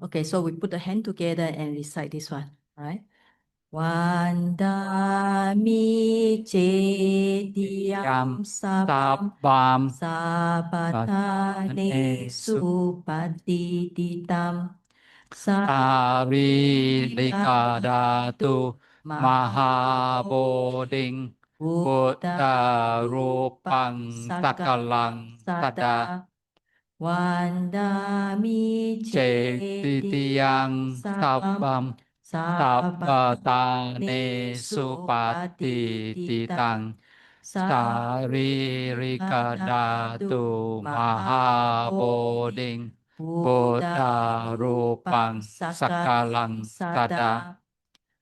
Okay, so we put the hand together and recite this one, right? Vandami cetiyam sabam sabatane supatiditam Saririkadatu Mahaboding Buddha Rupang Sakalang Sada Vandami Cetitiyang Sabam Sabatane Supatititang Saririkadatu Mahaboding Buddha Rupang Sakalang Sada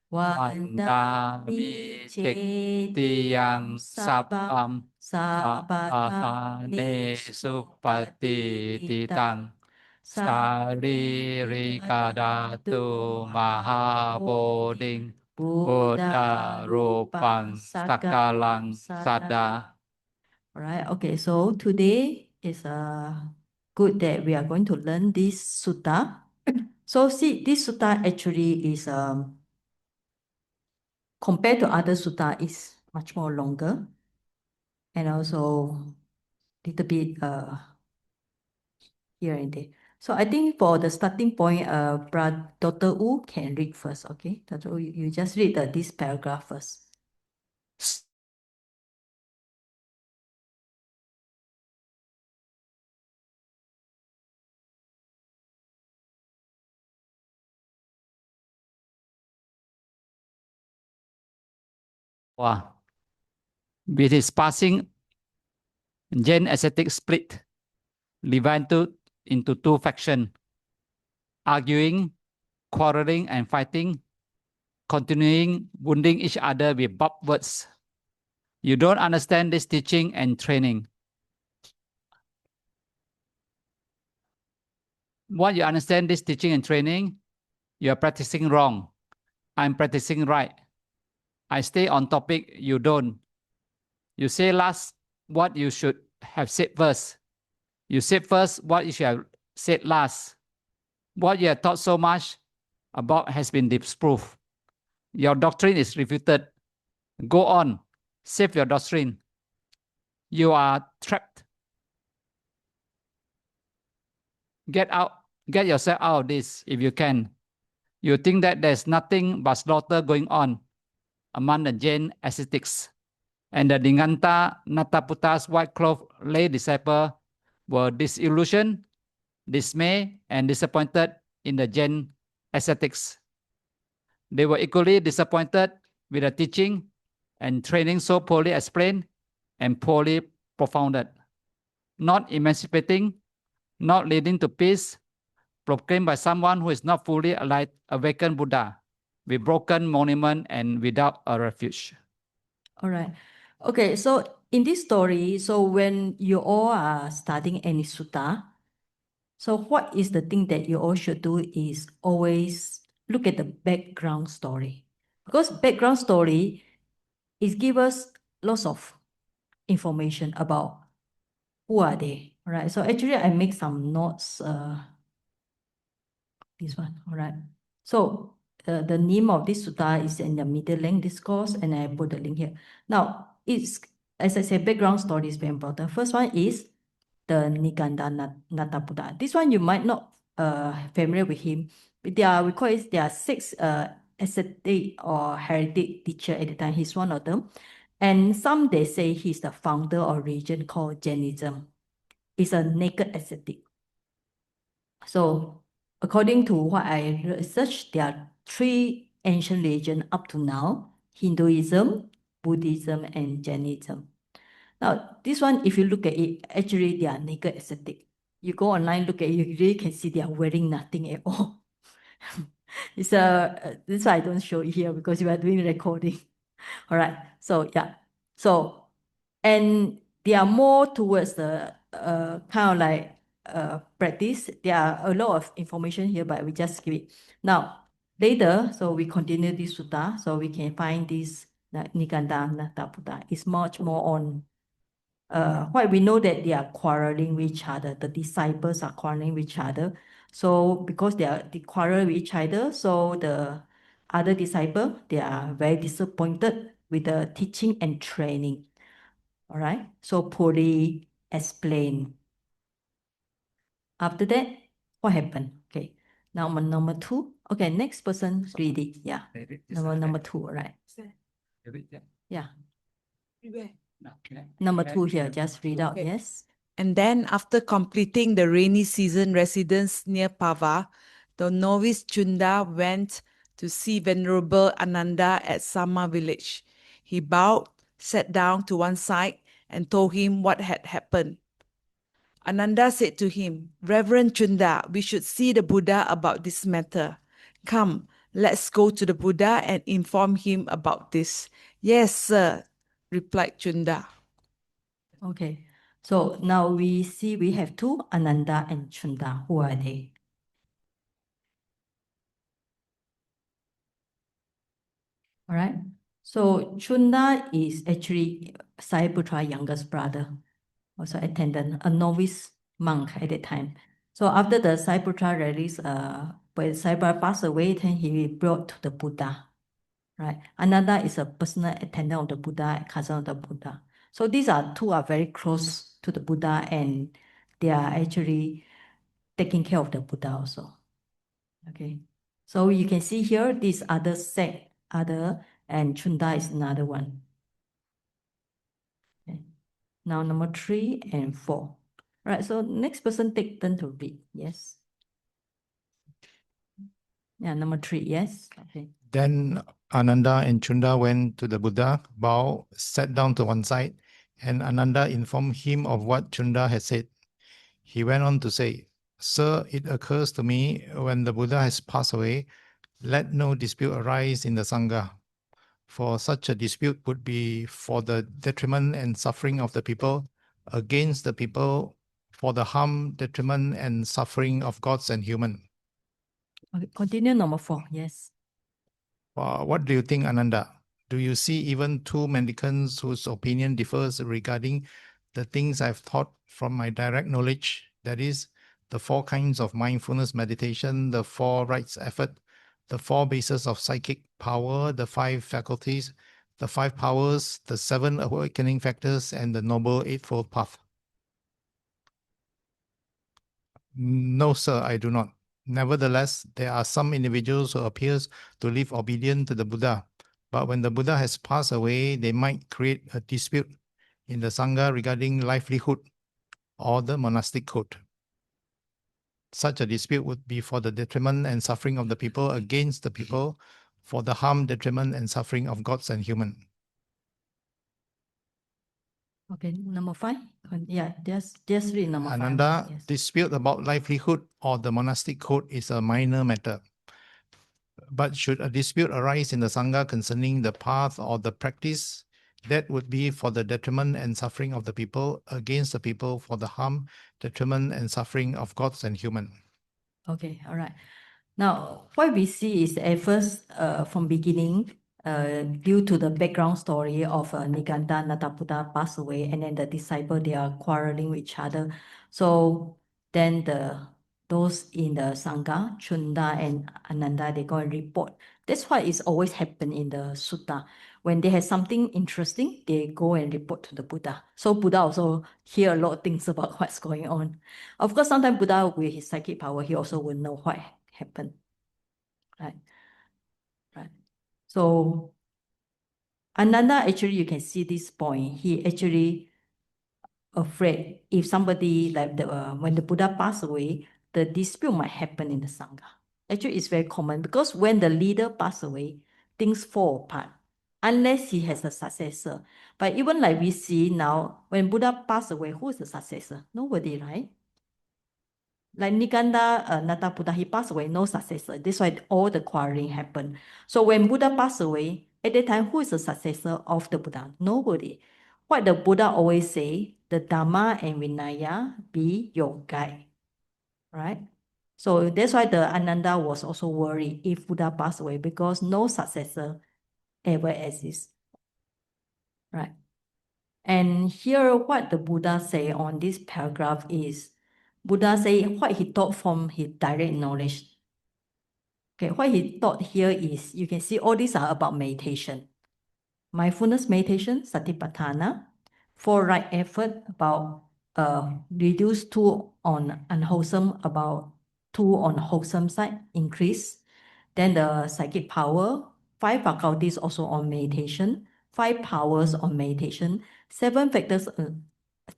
Vandami Cetiyang Sabam Sabatane Supatititang Saririkadatu Mahaboding Buddha Rupang Sakalang Sada. Alright, okay, so today is good that we are going to learn this sutta. So see, this sutta actually is compared to other sutta is much more longer and also little bit here and there. So I think for the starting point, Dr. Wu can read first, okay? Dr. Wu, you just read this paragraph first. With his passing, Jain ascetics split, divided into two factions, arguing, quarreling, and fighting, continuing wounding each other with barbed words. You don't understand this teaching and training. Once you understand this teaching and training, you are practicing wrong. I'm practicing right. I stay on topic, you don't. You say last what you should have said first. You said first what you should have said last. What you have taught so much about has been disproved. Your doctrine is refuted. Go on, save your doctrine. You are trapped. Get yourself out of this if you can. You think that there's nothing but slaughter going on among the Jain ascetics, and the Nigaṇṭha Nātaputta's white-clothed lay disciple were disillusioned, dismayed, and disappointed in the Jain ascetics. They were equally disappointed with the teaching and training so poorly explained and poorly propounded, not emancipating, not leading to peace, proclaimed by someone who is not fully awakened Buddha, with broken monument and without a refuge. All right. Okay, so in this story, so when you all are studying any sutta, so what is the thing that you all should do is always look at the background story. Because background story is give us lots of information about who are they, all right? So actually I make some notes, this one, all right? So the name of this sutta is in the middle length discourse, and I put the link here. Now, it's, as I said, background story is very important. First one is the Nigaṇṭha Nātaputta. This one you might not familiar with him. But we call it, there are 6 ascetic or heretic teacher at the time. He's one of them. And some they say he's the founder of religion called Jainism. He's a naked ascetic. So according to what I researched, there are 3 ancient religions up to now: Hinduism, Buddhism, and Jainism. Now, this one, if you look at it, actually they are naked ascetic. You go online, look at it, you really can see they are wearing nothing at all. It's this why I don't show it here because we are doing recording. All right. So yeah. So and they are more towards the kind of like practice. There are a lot of information here, but we just skip it. Now, later, so we continue this sutta, so we can find this Nigaṇṭha Nātaputta. It's much more on why we know that they are quarreling with each other. The disciples are quarreling with each other. So because they quarrel with each other, so the other disciple, they are very disappointed with the teaching and training. All right. So poorly explained. After that, what happened? Okay. Now number 2. Okay, next person read it. Yeah. Number 2, all right. Yeah. Number 2 here, just read out, Okay. yes. And then, after completing the rainy season residence near Pava, the novice Cunda went to see Venerable Ānanda at Sama village. He bowed, sat down to one side, and told him what had happened. Ānanda said to him, Reverend Cunda, we should see the Buddha about this matter. Come, let's go to the Buddha and inform him about this. Yes, sir, replied Cunda. Okay. So now we see we have 2, Ānanda and Cunda. Who are they? All right. So Cunda is actually Sariputra's youngest brother, also attendant, a novice monk at that time. So after the Sariputra relics, when Sariputra passed away, then he brought to the Buddha. Right. Ānanda is a personal attendant of the Buddha, cousin of the Buddha. So these are 2 are very close to the Buddha, and they are actually taking care of the Buddha also. Okay. So you can see here, this other sect, and Cunda is another one. Okay. Now number 3 and 4. Right. So next person take turn to read. Yes. Yeah, number 3. Yes. Okay. Then Ānanda and Cunda went to the Buddha, bowed, sat down to one side, and Ānanda informed him of what Cunda had said. He went on to say, Sir, it occurs to me, when the Buddha has passed away, let no dispute arise in the Sangha. For such a dispute would be for the detriment and suffering of the people, against the people, for the harm, detriment, and suffering of gods and human. Okay. Continue number 4. Yes. What do you think, Ānanda? Do you see even 2 mendicants whose opinion differs regarding the things I've taught from my direct knowledge, that is, the 4 kinds of mindfulness meditation, the 4 rites effort, the 4 bases of psychic power, the 5 faculties, the 5 powers, the 7 awakening factors, and the noble eightfold path? No, sir, I do not. Nevertheless, there are some individuals who appear to live obedient to the Buddha, but when the Buddha has passed away, they might create a dispute in the Sangha regarding livelihood or the monastic code. Such a dispute would be for the detriment and suffering of the people, against the people, for the harm, detriment, and suffering of gods and human. Okay, number 5. Yeah, just read number 5. Ānanda, Yes. dispute about livelihood or the monastic code is a minor matter. But should a dispute arise in the Sangha concerning the path or the practice, that would be for the detriment and suffering of the people, against the people, for the harm, detriment, and suffering of gods and human. Okay, all right. Now, what we see is at first, from beginning, due to the background story of Nigaṇṭha Nātaputta passed away, and then the disciple, they are quarreling with each other. So then those in the Sangha, Cunda and Ānanda, they go and report. That's why it's always happen in the Sutta. When they have something interesting, they go and report to the Buddha. So Buddha also hear a lot of things about what's going on. Of course, sometimes Buddha, with his psychic power, he also will know what happened. Right. Right. So Ānanda, actually, you can see this point. He actually afraid if somebody like when the Buddha passed away, the dispute might happen in the Sangha. Actually, it's very common because when the leader passed away, things fall apart unless he has a successor. But even like we see now, when Buddha passed away, who is the successor? Nobody, right? Like Nigaṇṭha Nātaputta, he passed away, no successor. That's why all the quarreling happened. So when Buddha passed away, at that time, who is the successor of the Buddha? Nobody. What the Buddha always say, the Dhamma and Vinaya be your guide, right? So that's why the Ānanda was also worried if Buddha passed away because no successor ever exists, right? And here what the Buddha say on this paragraph is, Buddha say what he taught from his direct knowledge. Okay, what he taught here is, you can see all these are about meditation. Mindfulness meditation, Satipatthana. 4 right effort, about reduce 2 on unwholesome, about 2 on wholesome side, increase. Then the psychic power, 5 faculties also on meditation, 5 powers on meditation, 7 factors,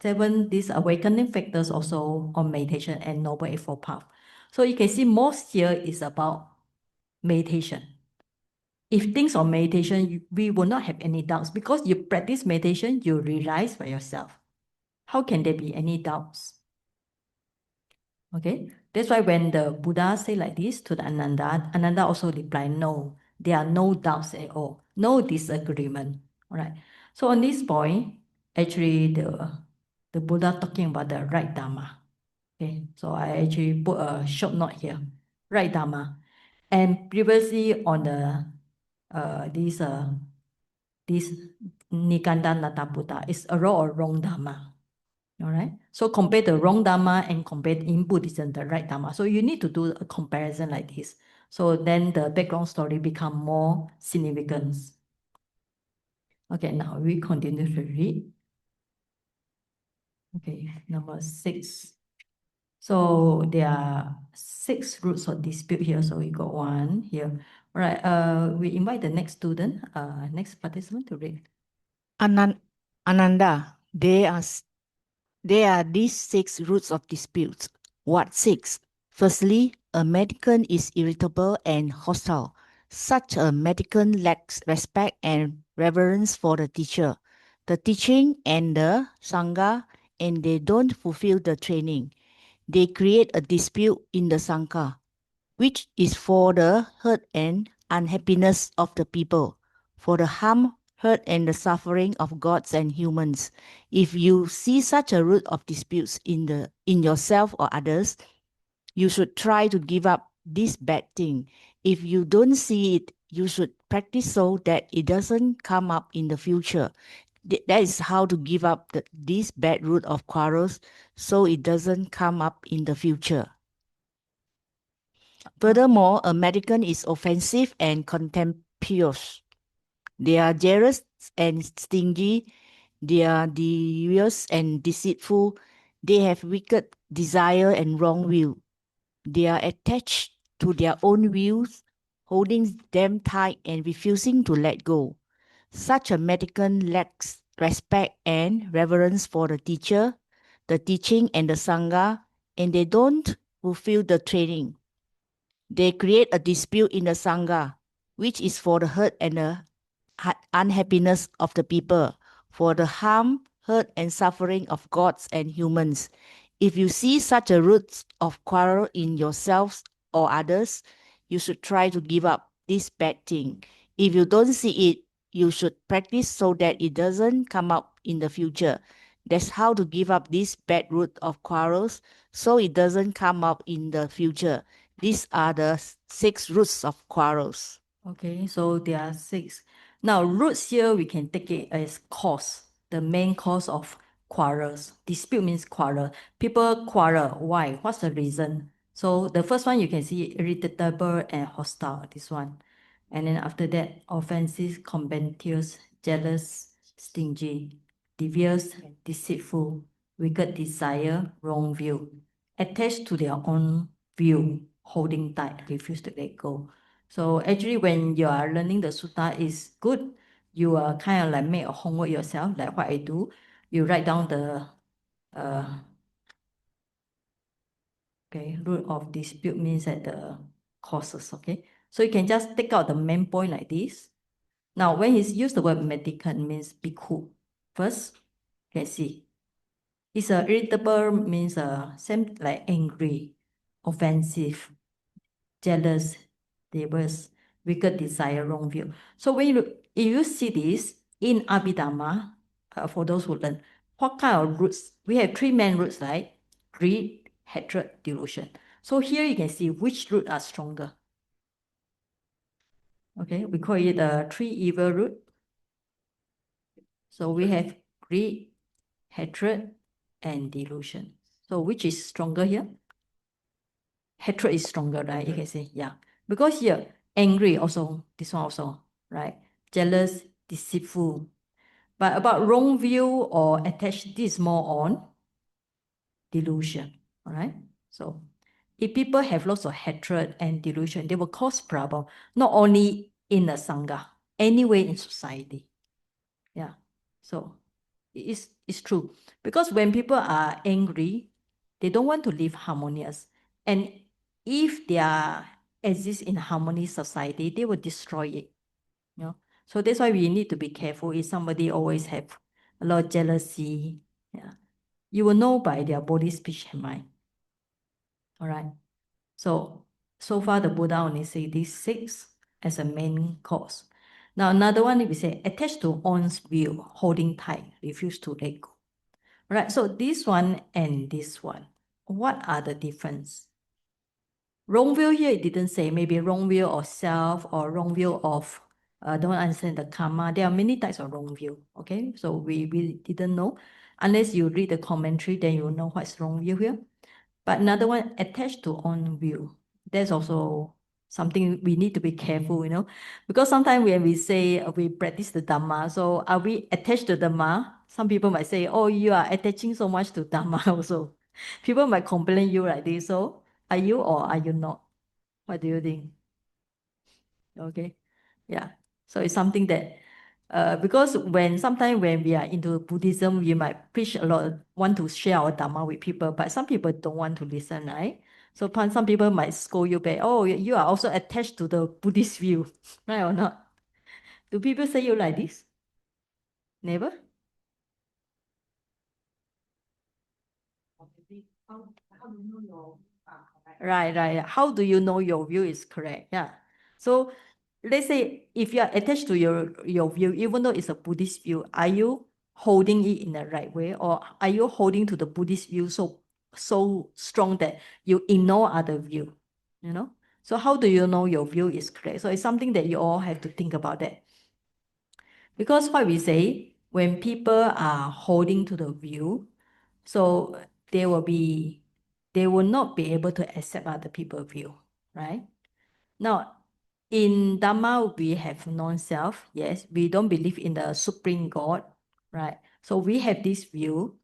7 these awakening factors also on meditation, and Noble Eightfold Path. So you can see most here is about meditation. If things on meditation, we will not have any doubts, because you practice meditation, you realize for yourself. How can there be any doubts? Okay, that's why when the Buddha say like this to the Ānanda, Ānanda also replied, no, there are no doubts at all, no disagreement. All right. So on this point, actually the Buddha talking about the right Dhamma. Okay, so I actually put a short note here, right Dhamma. And previously on the this Nigaṇṭha Nātaputta is a wrong Dhamma. All right. So compare the wrong Dhamma and compare in Buddhism the right Dhamma. So you need to do a comparison like this. So then the background story become more significant. Okay, now we continue to read. Okay, number 6. So there are 6 roots of dispute here. So we got 1 here. All right. We invite the next student, next participant to read. Ānanda, there are these 6 roots of disputes. What 6? Firstly, a mendicant is irritable and hostile. Such a mendicant lacks respect and reverence for the teacher, the teaching, and the Sangha, and they don't fulfill the training. They create a dispute in the Sangha, which is for the hurt and unhappiness of the people, for the harm, hurt, and the suffering of gods and humans. If you see such a root of disputes in yourself or others, you should try to give up this bad thing. If you don't see it, you should practice so that it doesn't come up in the future. That is how to give up this bad root of quarrels, so it doesn't come up in the future. Furthermore, a mendicant is offensive and contemptuous. They are jealous and stingy. They are devious and deceitful. They have wicked desire and wrong will. They are attached to their own views, holding them tight and refusing to let go. Such a mendicant lacks respect and reverence for the teacher, the teaching, and the Sangha, and they don't fulfill the training. They create a dispute in the Sangha, which is for the hurt and the unhappiness of the people, for the harm, hurt, and suffering of gods and humans. If you see such a root of quarrel in yourselves or others, you should try to give up this bad thing. If you don't see it, you should practice so that it doesn't come up in the future. That's how to give up this bad root of quarrels, so it doesn't come up in the future. These are the 6 roots of quarrels. Okay, so there are 6. Now, roots here, we can take it as cause, the main cause of quarrels. Dispute means quarrel. People quarrel. Why? What's the reason? So the first one, you can see irritable and hostile, this one. And then after that, offensive, contemptuous, jealous, stingy, devious, deceitful, wicked desire, wrong view, attached to their own view, holding tight, refuse to let go. So actually, when you are learning the sutta, is good. You are kind of like make a homework yourself, like what I do. You write down the root of dispute means that the causes. Okay, so you can just take out the main point like this. Now, when he's used the word mendicant means bhikkhu. First, you can see it's a irritable means same like angry, offensive, jealous, devious, wicked desire, wrong view. So when you look, if you see this in Abhidhamma, for those who learn, what kind of roots? We have 3 main roots, right? Greed, hatred, delusion. So here you can see which root are stronger. Okay, we call it the 3 evil root. So we have greed, hatred, and delusion. So which is stronger here? Hatred is stronger, right? You can say, yeah. Because here, angry also, this one also, right? Jealous, deceitful. But about wrong view or attached, this is more on delusion, all right? So if people have lots of hatred and delusion, they will cause problem, not only in the Sangha, anywhere in society. Yeah, so it's true. Because when people are angry, they don't want to live harmonious. And if they are exist in harmonious society, they will destroy it. You know? So that's why we need to be careful if somebody always have a lot of jealousy. Yeah. You will know by their body, speech, and mind. All right. So far the Buddha only say these 6 as a main cause. Now another one we say attached to one's view, holding tight, refuse to let go. All right. So this one and this one, what are the difference? Wrong view here, it didn't say, maybe wrong view of self or wrong view of don't understand the karma. There are many types of wrong view. Okay, so we didn't know. Unless you read the commentary, then you will know what's wrong view here. But another one, attached to own view. That's also something we need to be careful, you know, because sometimes when we say we practice the Dhamma, so are we attached to Dhamma? Some people might say, oh, you are attaching so much to Dhamma also. People might complain you like this. So are you or are you not? What do you think? Okay, yeah. So it's something that because sometimes when we are into Buddhism, we might preach a lot, want to share our Dhamma with people, but some people don't want to listen, right? So some people might scold you back, oh, you are also attached to the Buddhist view, right or not? Do people say you like this? Never? Right. How do you know your view is correct? Yeah. So let's say if you are attached to your view, even though it's a Buddhist view, are you holding it in the right way, or are you holding to the Buddhist view so strong that you ignore other view? You know. So how do you know your view is correct? So it's something that you all have to think about that. Because what we say, when people are holding to the view, so they will not be able to accept other people's view, right? Now, in Dhamma, we have non-self. Yes, we don't believe in the supreme God, right? So we have this view,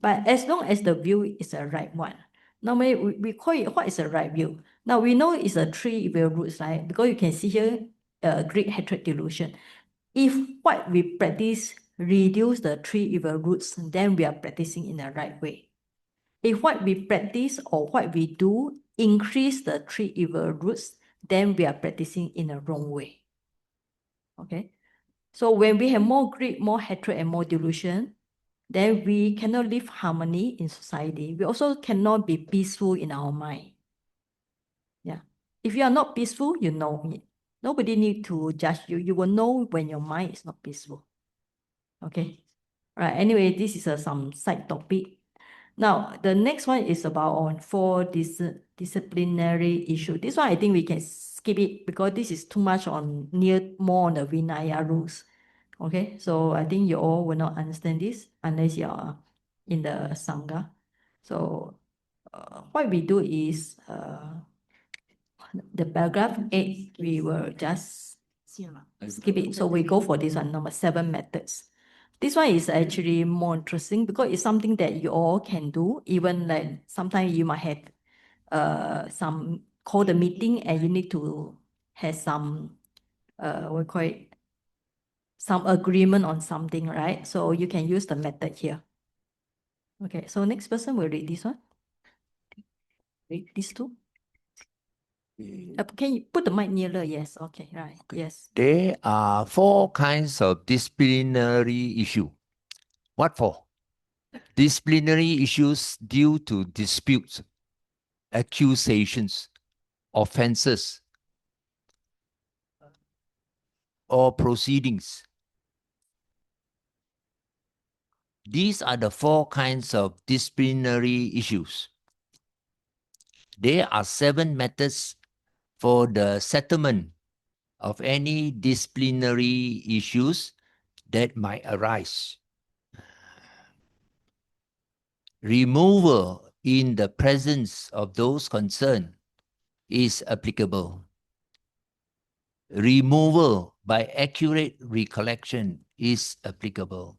but as long as the view is the right one, normally we call it what is the right view. Now we know it's a 3 evil roots, right? Because you can see here, greed, hatred, delusion. If what we practice reduce the 3 evil roots, then we are practicing in the right way. If what we practice or what we do increase the 3 evil roots, then we are practicing in the wrong way. Okay? So when we have more greed, more hatred, and more delusion, then we cannot live harmony in society. We also cannot be peaceful in our mind. Yeah. If you are not peaceful, you know it. Nobody need to judge you. You will know when your mind is not peaceful. Okay? Right. Anyway, this is some side topic. Now, the next one is about on 4 disciplinary issue. This one, I think we can skip it because this is too much on more on the Vinaya rules. Okay, so I think you all will not understand this unless you are in the Sangha. So what we do is the paragraph 8, we will just skip it. So we go for this one, number 7 methods. This one is actually more interesting because it's something that you all can do. Even like sometimes you might have some call the meeting and you need to have some we call it some agreement on something, right? So you can use the method here. Okay, so next person will read this one. Read these two. Can you put the mic nearer? Yes. Okay. Right. Okay. Yes. There are 4 kinds of disciplinary issue. What for? Disciplinary issues due to disputes, accusations, offenses, or proceedings. These are the 4 kinds of disciplinary issues. There are 7 methods for the settlement of any disciplinary issues that might arise. removal in the presence of those concerned is applicable. Removal by accurate recollection is applicable.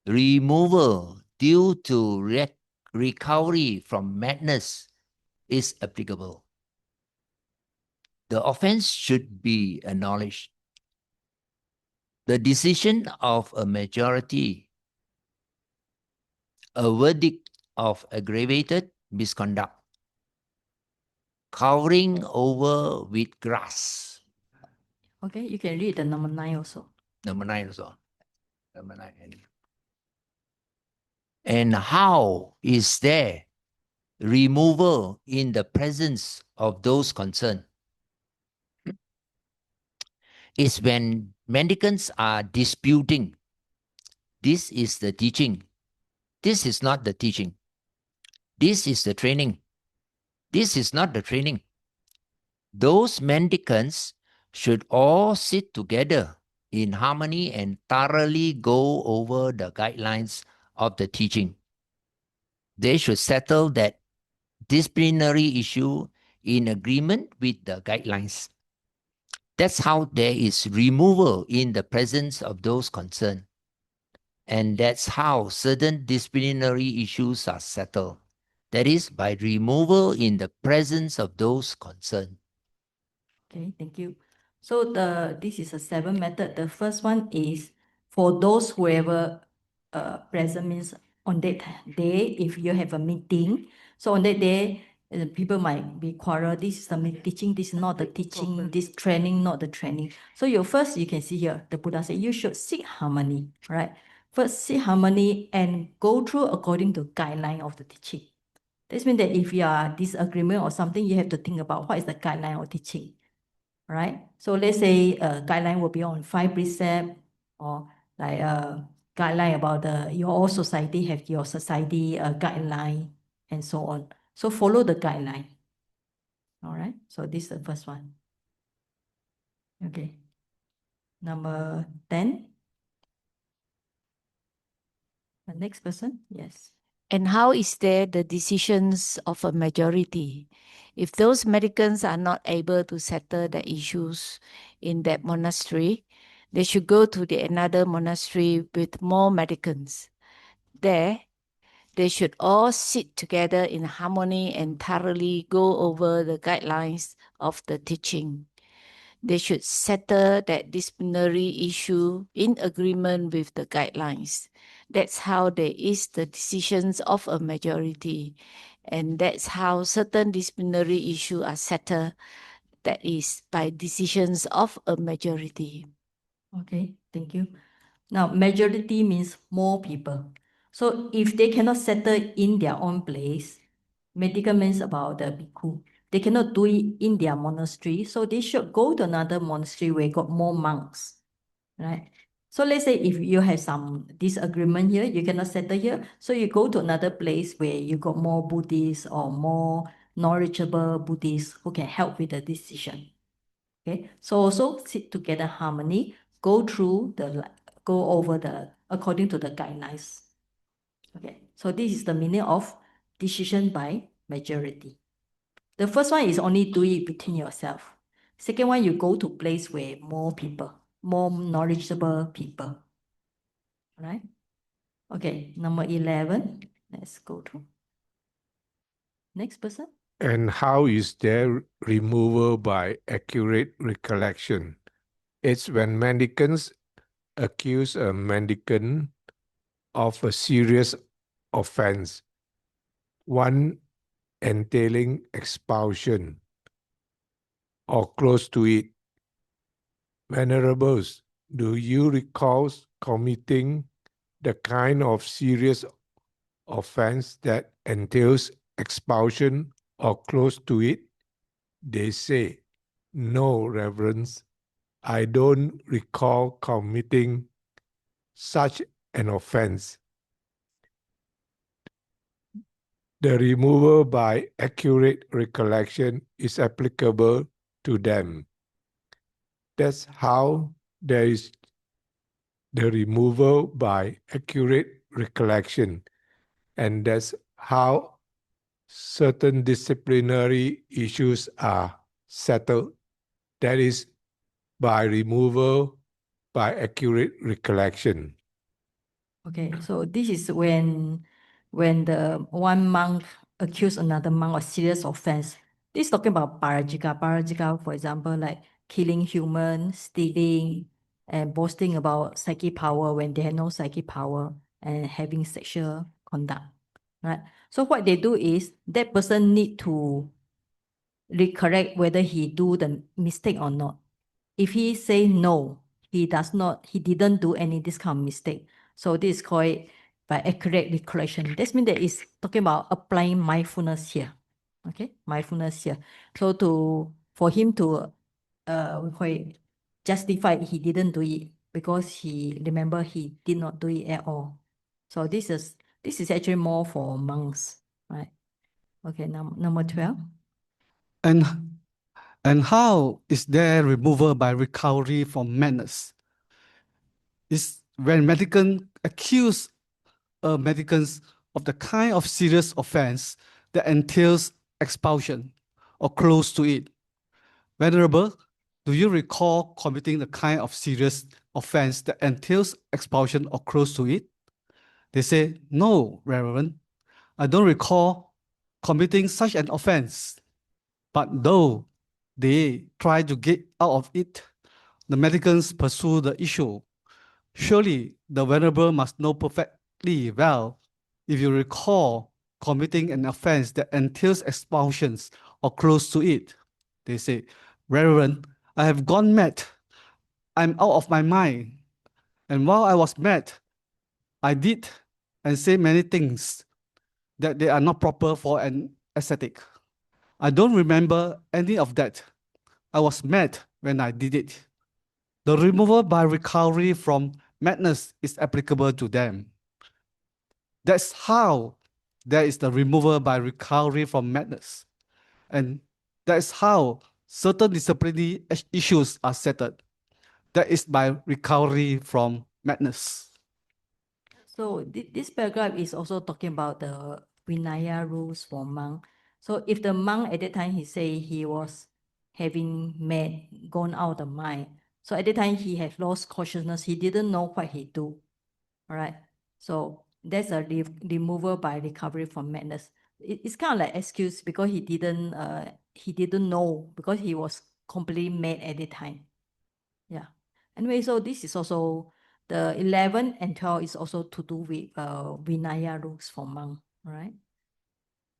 Removal due to recovery from madness is applicable. The offense should be acknowledged. The decision of a majority, a verdict of aggravated misconduct, covering over with grass. Okay, you can read the number 9 also. Number 9 also. Number 9. And how is there removal in the presence of those concerned? It's when mendicants are disputing. This is the teaching. This is not the teaching. This is the training. This is not the training. Those mendicants should all sit together in harmony and thoroughly go over the guidelines of the teaching. They should settle that disciplinary issue in agreement with the guidelines. That's how there is removal in the presence of those concerned. And that's how certain disciplinary issues are settled. That is by removal in the presence of those concerned. Okay, thank you. So this is a 7 method. The first one is for those whoever present, means on that day, if you have a meeting, so on that day, people might be quarrel. This is the teaching, this is not the teaching, this training, not the training. So you can see here, the Buddha said, you should seek harmony, right? First, seek harmony and go through according to guideline of the teaching. This means that if you are disagreement or something, you have to think about what is the guideline of teaching. Right? So let's say a guideline will be on 5 precepts, or like a guideline about your all society have your society guideline and so on. So follow the guideline. All right. So this is the first one. Okay. Number 10. The next person. Yes. And how is there the decisions of a majority? If those mendicants are not able to settle the issues in that monastery, they should go to another monastery with more mendicants. There, they should all sit together in harmony and thoroughly go over the guidelines of the teaching. They should settle that disciplinary issue in agreement with the guidelines. That's how there is the decisions of a majority. And that's how certain disciplinary issues are settled. That is by decisions of a majority. Okay, thank you. Now, majority means more people. So if they cannot settle in their own place, medical means about the bhikkhu. They cannot do it in their monastery, so they should go to another monastery where got more monks, right? So let's say if you have some disagreement here, you cannot settle here, so you go to another place where you got more Buddhists or more knowledgeable Buddhists who can help with the decision. Okay, so also sit together harmony, go over according to the guidelines. Okay, so this is the meaning of decision by majority. The first one is only do it between yourself. Second one, you go to place where more people, more knowledgeable people. Right? Okay, number 11. Let's go to next person. And how is there removal by accurate recollection? It's when mendicants accuse a mendicant of a serious offense, one entailing expulsion or close to it. Venerables, do you recall committing the kind of serious offense that entails expulsion or close to it? They say, no, Reverence, I don't recall committing such an offense. The removal by accurate recollection is applicable to them. That's how there is the removal by accurate recollection. And that's how certain disciplinary issues are settled. That is by removal, by accurate recollection. Okay, so this is when the one monk accused another monk of serious offense. This is talking about parajika. Parajika, for example, like killing humans, stealing, and boasting about psychic power when they have no psychic power, and having sexual conduct, right? So what they do is that person need to recorrect whether he do the mistake or not. If he say no, he didn't do any this kind of mistake. So this is called by accurate recollection. That means that is talking about applying mindfulness here. Okay, mindfulness here. So for him to justify he didn't do it because he remember he did not do it at all. So this is actually more for monks, right? Okay, number 12. And how is there removal by recovery from madness? Is when mendicants accuse a mendicant of the kind of serious offense that entails expulsion or close to it. Venerable, do you recall committing the kind of serious offense that entails expulsion or close to it? They say, no, Reverend, I don't recall committing such an offense. But though they try to get out of it, the mendicants pursue the issue. Surely the Venerable must know perfectly well if you recall committing an offense that entails expulsions or close to it. They say, Reverend, I have gone mad. I'm out of my mind. And while I was mad, I did and say many things that they are not proper for an ascetic. I don't remember any of that. I was mad when I did it. The removal by recovery from madness is applicable to them. That's how there is the removal by recovery from madness. And that's how certain disciplinary issues are settled. That is by recovery from madness. So this paragraph is also talking about the Vinaya rules for monk. So if the monk at that time he say he was having gone out of mind. So at that time he had lost consciousness. He didn't know what he do. All right. So that's a removal by recovery from madness. It's kind of like excuse because he didn't know because he was completely mad at the time. Yeah. Anyway, so this is also the 11 and 12 is also to do with Vinaya rules for monk, right?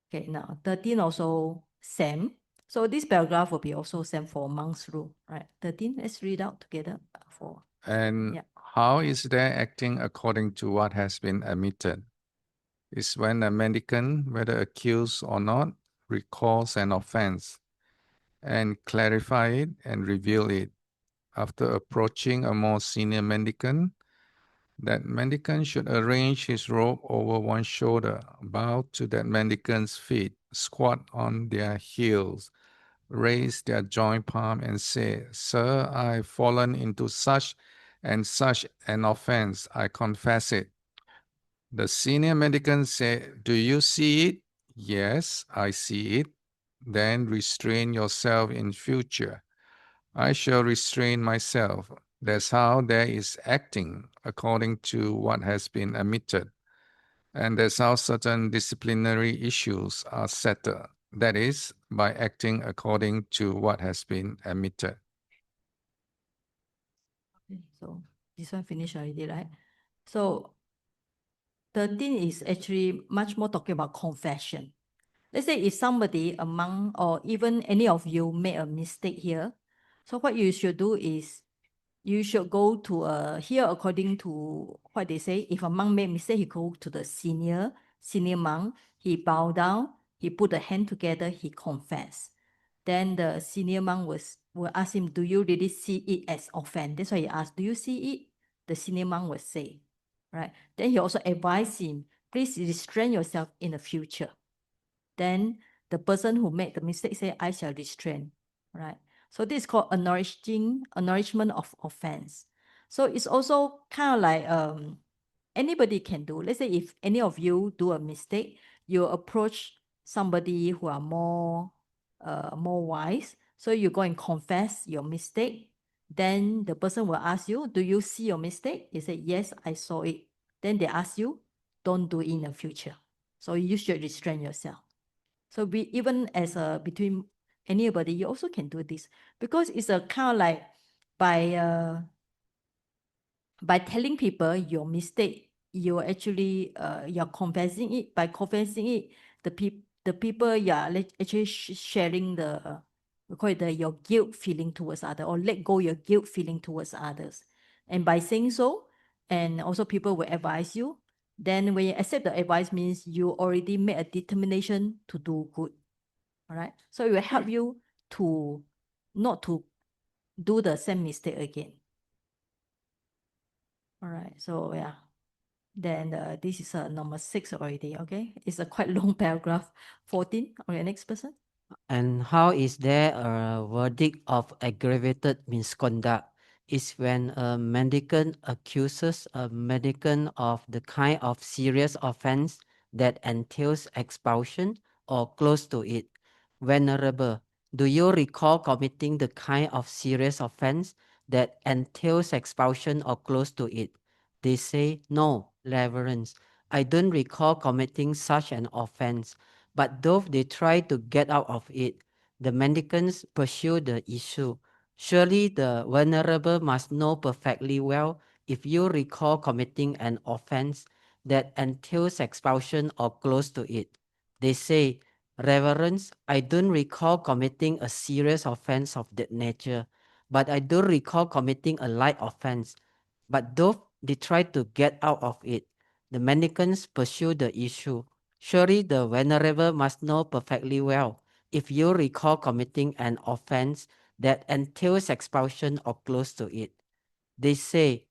Okay, now 13 also same. So this paragraph will be also same for monk's rule, right? 13, let's read out together for. And Yeah. how is there acting according to what has been admitted? Is when a mendicant, whether accused or not, recalls an offense and clarify it and reveal it. After approaching a more senior mendicant, that mendicant should arrange his robe over one shoulder, bow to that mendicant's feet, squat on their heels, raise their joint palm and say, Sir, I've fallen into such and such an offense. I confess it. The senior mendicant said, Do you see it? Yes, I see it. Then restrain yourself in future. I shall restrain myself. That's how there is acting according to what has been admitted. And that's how certain disciplinary issues are settled. That is, by acting according to what has been admitted. Okay, so this one finished already, right? So 13 is actually much more talking about confession. Let's say if somebody, a monk, or even any of you made a mistake here, so what you should do is you should go to here according to what they say. If a monk made a mistake, he go to the senior monk, he bow down, he put the hand together, he confess. Then the senior monk will ask him, do you really see it as offense? That's why he asked, do you see it? The senior monk will say, right? Then he also advised him, please restrain yourself in the future. Then the person who made the mistake say, I shall restrain, right? So this is called acknowledgement of offense. So it's also kind of like anybody can do. Let's say if any of you do a mistake, you approach somebody who are more wise. So you go and confess your mistake. Then the person will ask you, do you see your mistake? You say, yes, I saw it. Then they ask you, don't do it in the future. So you should restrain yourself. So even as between anybody, you also can do this, because it's a kind of like by telling people your mistake, you're actually you're confessing it. By confessing it, the people actually sharing we call it your guilt feeling towards others, or let go your guilt feeling towards others. And by saying so, and also people will advise you, then when you accept the advice, means you already made a determination to do good. All right, so it will help you to not to do the same mistake again. All right, so yeah, then this is number 6 already. Okay, it's a quite long paragraph. 14. Okay, next person. And how is there a verdict of aggravated misconduct? Is when a mendicant accuses a mendicant of the kind of serious offense that entails expulsion or close to it. Venerable, do you recall committing the kind of serious offense that entails expulsion or close to it? They say, no, Reverence, I don't recall committing such an offense. But though they try to get out of it, the mendicants pursue the issue. Surely the venerable must know perfectly well if you recall committing an offense that entails expulsion or close to it. They say, Reverence, I don't recall committing a serious offense of that nature, but I do recall committing a light offense. But though they try to get out of it, the mendicants pursue the issue. Surely the venerable must know perfectly well if you recall committing an offense that entails expulsion or close to it. They say,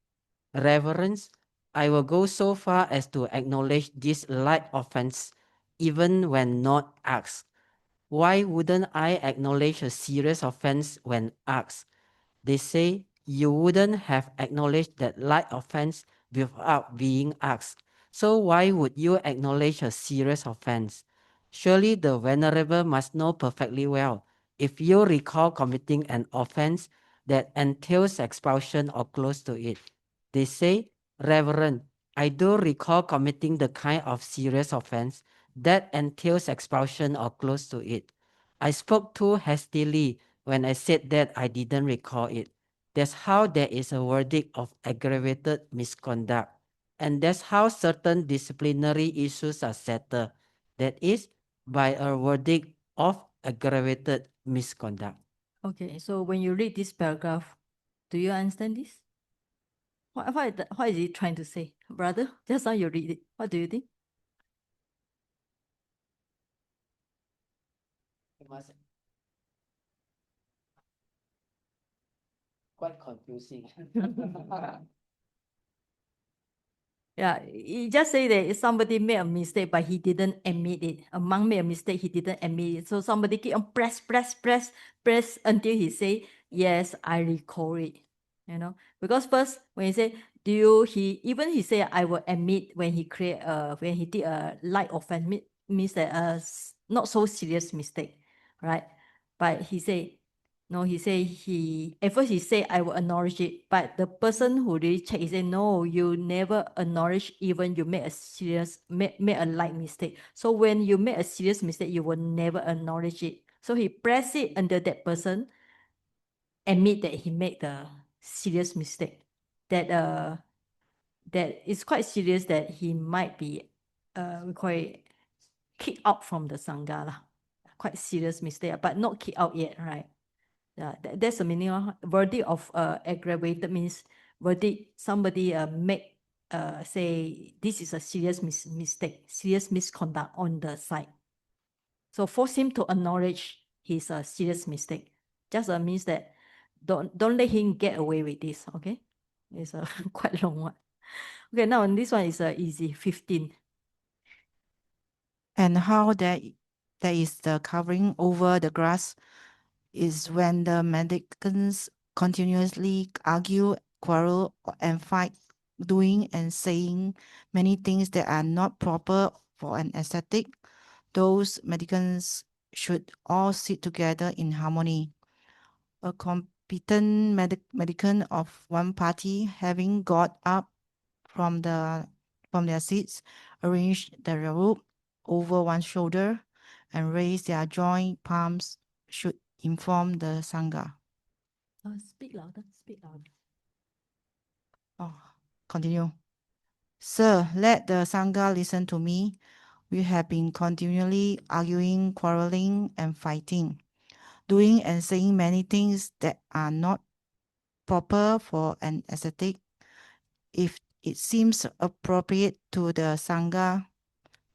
Reverence, I will go so far as to acknowledge this light offense even when not asked. Why wouldn't I acknowledge a serious offense when asked? They say you wouldn't have acknowledged that light offense without being asked. So why would you acknowledge a serious offense? Surely the venerable must know perfectly well if you recall committing an offense that entails expulsion or close to it. They say, Reverend, I do recall committing the kind of serious offense that entails expulsion or close to it. I spoke too hastily when I said that I didn't recall it. That's how there is a verdict of aggravated misconduct. And that's how certain disciplinary issues are settled. That is, by a verdict of aggravated misconduct. Okay, so when you read this paragraph, do you understand this? What is it trying to say? Brother, just now you read it. What do you think? Quite confusing. Yeah, he just say that somebody made a mistake, but he didn't admit it. A monk made a mistake, he didn't admit it. So somebody keep on press until he say, yes, I recall it. You know, because first when he say, he say, I will admit when he did a light offense, means that not so serious mistake, right? But he say, no, he say at first he say I will acknowledge it, but the person who really check, he say, no, you never acknowledge even you made a light mistake. So when you make a serious mistake, you will never acknowledge it. So he press it until that person admit that he made the serious mistake. That is quite serious, that he might be we call it kicked out from the Sangha lah. Quite serious mistake, but not kicked out yet, right? Yeah, that's the meaning of verdict of aggravated, means verdict somebody make say this is a serious mistake, serious misconduct on the side. So force him to acknowledge his serious mistake. Just means that don't let him get away with this. Okay, it's a quite long one. Okay, now this one is easy. 15. And how there is the covering over the grass is when the mendicants continuously argue, quarrel, and fight doing and saying many things that are not proper for an ascetic, those mendicants should all sit together in harmony. A competent mendicant of one party, having got up from their seats, arranged the robe over one shoulder, and raised their joint palms, should inform the Sangha. Speak louder, speak louder. Oh, continue. Sir, let the Sangha listen to me. We have been continually arguing, quarreling, and fighting, doing and saying many things that are not proper for an ascetic. If it seems appropriate to the Sangha,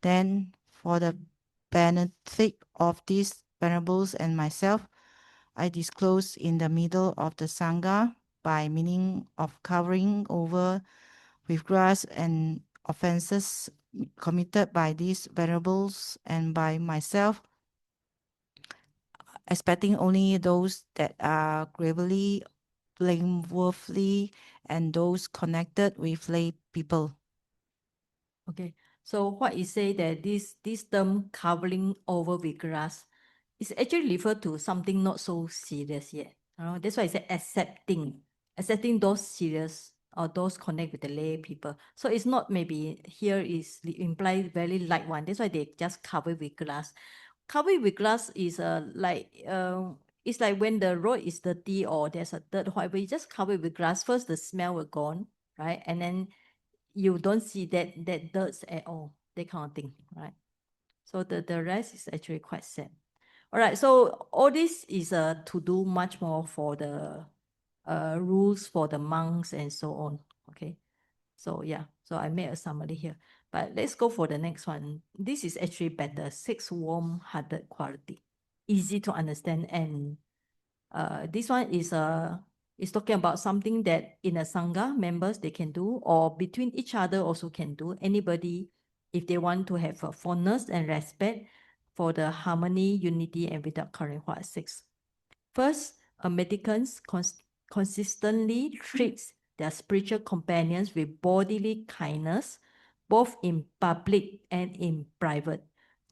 then for the benefit of these venerables and myself, I disclose in the middle of the Sangha by meaning of covering over with grass and offenses committed by these venerables and by myself, expecting only those that are gravely blameworthy and those connected with lay people. Okay, so what is say that this term covering over with grass is actually referred to something not so serious yet. That's why I said accepting those serious or those connect with the lay people. So it's not maybe here is implied very light one. That's why they just cover with glass. Cover with glass is it's like when the road is dirty or there's a dirt, whatever, you just cover with glass. First the smell will gone, right? And then you don't see that dirt at all, that kind of thing, right? So the rest is actually quite sad. All right, so all this is to do much more for the rules for the monks and so on. Okay, so yeah, so I made a summary here. But let's go for the next one. This is actually better. 6 warm-hearted quality, easy to understand, and this one is talking about something that in a sangha members they can do, or between each other also can do. Anybody, if they want to have a fondness and respect for the harmony, unity, and without caring what 6. First, a mendicant consistently treats their spiritual companions with bodily kindness, both in public and in private.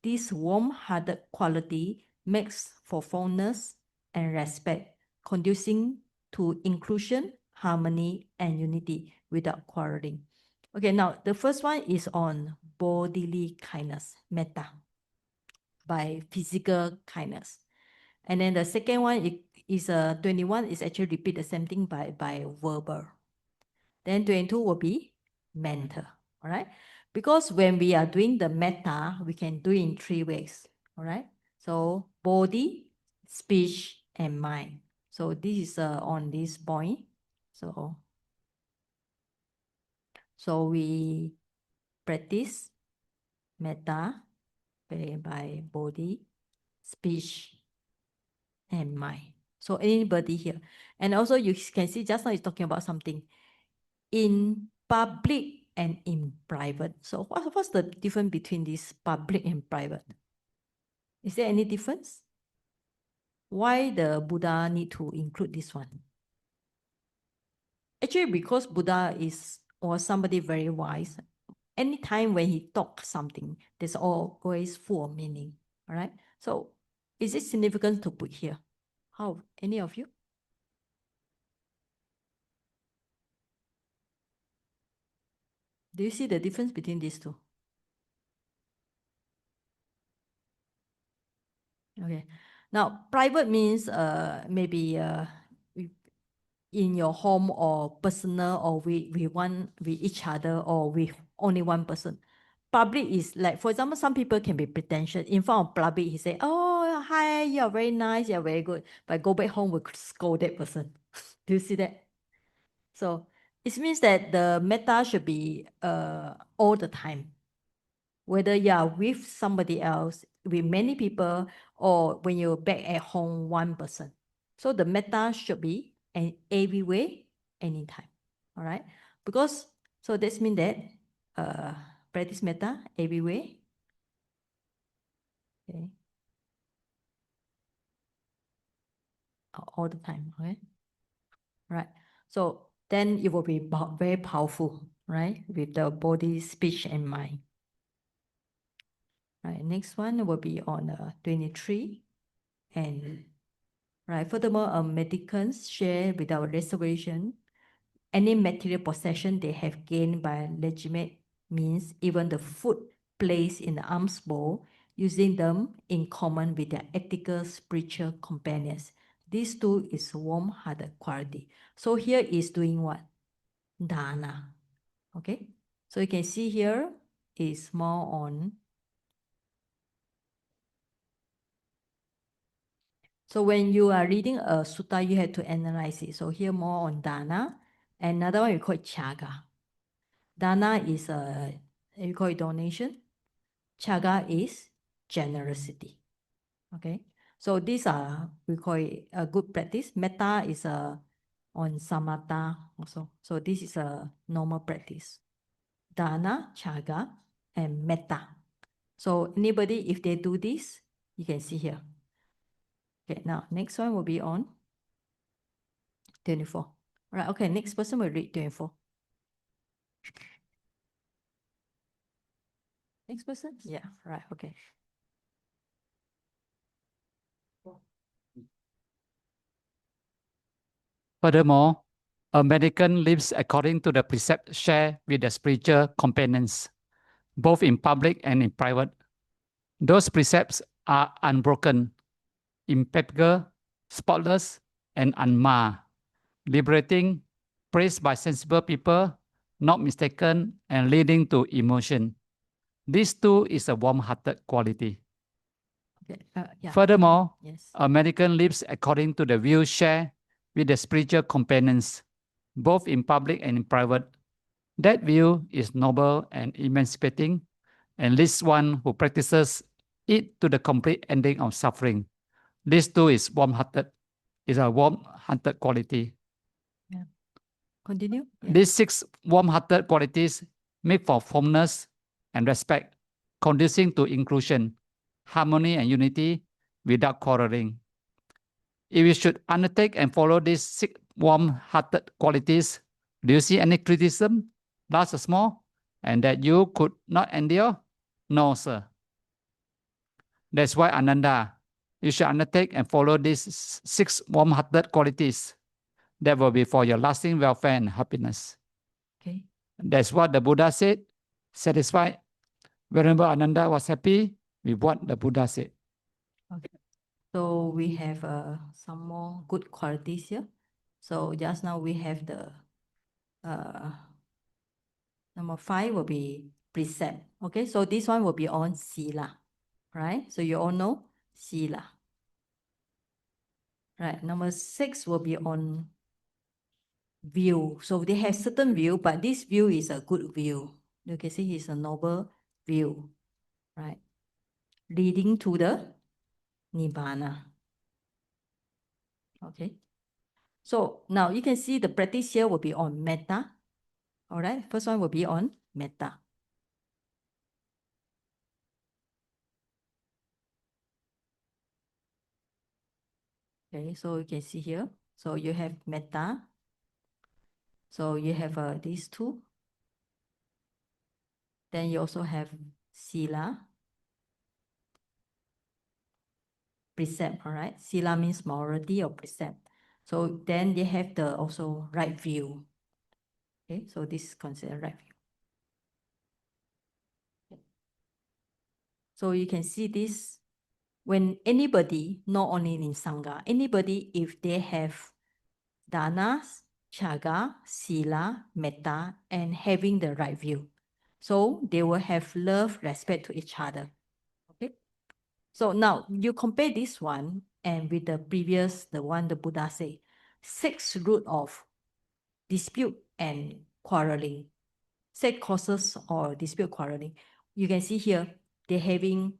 This warm-hearted quality makes for fondness and respect, conducing to inclusion, harmony, and unity without quarreling. Okay, now the first one is on bodily kindness, metta, by physical kindness. And then the second one is 21 is actually repeat the same thing by verbal. Then 22 will be mental. All right. Because when we are doing the metta, we can do it in 3 ways. All right. So body, speech, and mind. So this is on this point. So we practice metta by body, speech, and mind. So anybody here. And also you can see just now it's talking about something in public and in private. So what's the difference between this public and private? Is there any difference? Why the Buddha need to include this one? Actually, because Buddha was somebody very wise. Anytime when he talks something, there's always full of meaning. All right. So is it significant to put here? How, any of you? Do you see the difference between these two? Okay. Now, private means maybe in your home or personal or with each other or with only one person. Public is like, for example, some people can be pretentious. In front of public, he say, oh, hi, you're very nice, you're very good. But go back home, we could scold that person. Do you see that? So it means that the metta should be all the time. Whether you are with somebody else, with many people, or when you're back at home, one person. So the metta should be everywhere, anytime. All right? Because, so this means that practice metta everywhere. Okay. All the time, okay? Right. So then it will be very powerful, right? With the body, speech, and mind. Right, next one will be on 23. And right, furthermore, mendicants share without reservation any material possession they have gained by legitimate means, even the food placed in the alms bowl, using them in common with their ethical spiritual companions. This too is warm-hearted quality. So here is doing what? Dana. Okay, so you can see here is more on. So when you are reading a sutta, you have to analyze it. So here more on dana. Another one we call it chaga. Dana is we call it donation. Chaga is generosity. Okay, so these are, we call it a good practice. Metta is on samatha also. So this is a normal practice. Dana, chaga, and metta. So anybody, if they do this, you can see here. Okay, now next one will be on 24. Right, okay, next person will read 24. Next person? Yeah, right, okay. Furthermore, a mendicant lives according to the precept shared with the spiritual companions, both in public and in private. Those precepts are unbroken, impeccable, spotless, and unmarred, liberating, praised by sensible people, not mistaken, and leading to emotion. This too is a warm-hearted quality. Okay, yeah. Furthermore, Yes. a mendicant lives according to the views shared with the spiritual companions, both in public and in private. That view is noble and emancipating, and leads one who practices it to the complete ending of suffering. This too is warm-hearted, is a warm-hearted quality. Yeah. Continue. Yeah. These 6 warm-hearted qualities make for firmness and respect, conducing to inclusion, harmony, and unity without quarreling. If you should undertake and follow these 6 warm-hearted qualities, do you see any criticism, large or small, and that you could not endure? No, sir. That's why, Ānanda, you should undertake and follow these 6 warm-hearted qualities. That will be for your lasting welfare and happiness. Okay. That's what the Buddha said. Satisfied. Whenever Ānanda was happy with what the Buddha said. Okay. So we have some more good qualities here. So just now we have the number 5 will be precept. Okay, so this one will be on sila, right? So you all know sila. Right, number 6 will be on view. So they have certain view, but this view is a good view. You can see it's a noble view, right? Leading to the Nibbana. Okay. So now you can see the practice here will be on metta. All right, first one will be on metta. Okay, so you can see here. So you have metta. So you have these 2. Then you also have sila, precept, all right? Sila means morality or precept. So then they have the also right view. Okay, so this is considered right view. So you can see this when anybody, not only in Sangha, anybody, if they have danas, chaga, sila, metta, and having the right view. So they will have love, respect to each other. Okay. So now you compare this one and with the previous, the one the Buddha said, 6 root of dispute and quarreling, 6 causes or dispute quarreling. You can see here, they're having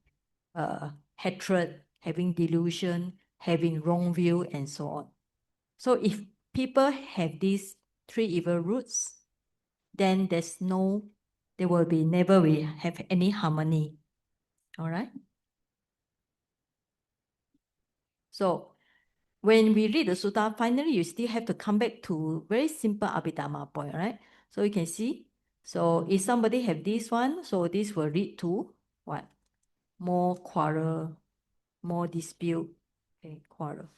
hatred, having delusion, having wrong view, and so on. So if people have these 3 evil roots, then there will be never have any harmony. All right. So when we read the sutta, finally you still have to come back to very simple abhidhamma point, right? So you can see, so if somebody have this one, so this will lead to what? More quarrel, more dispute, okay, quarrel.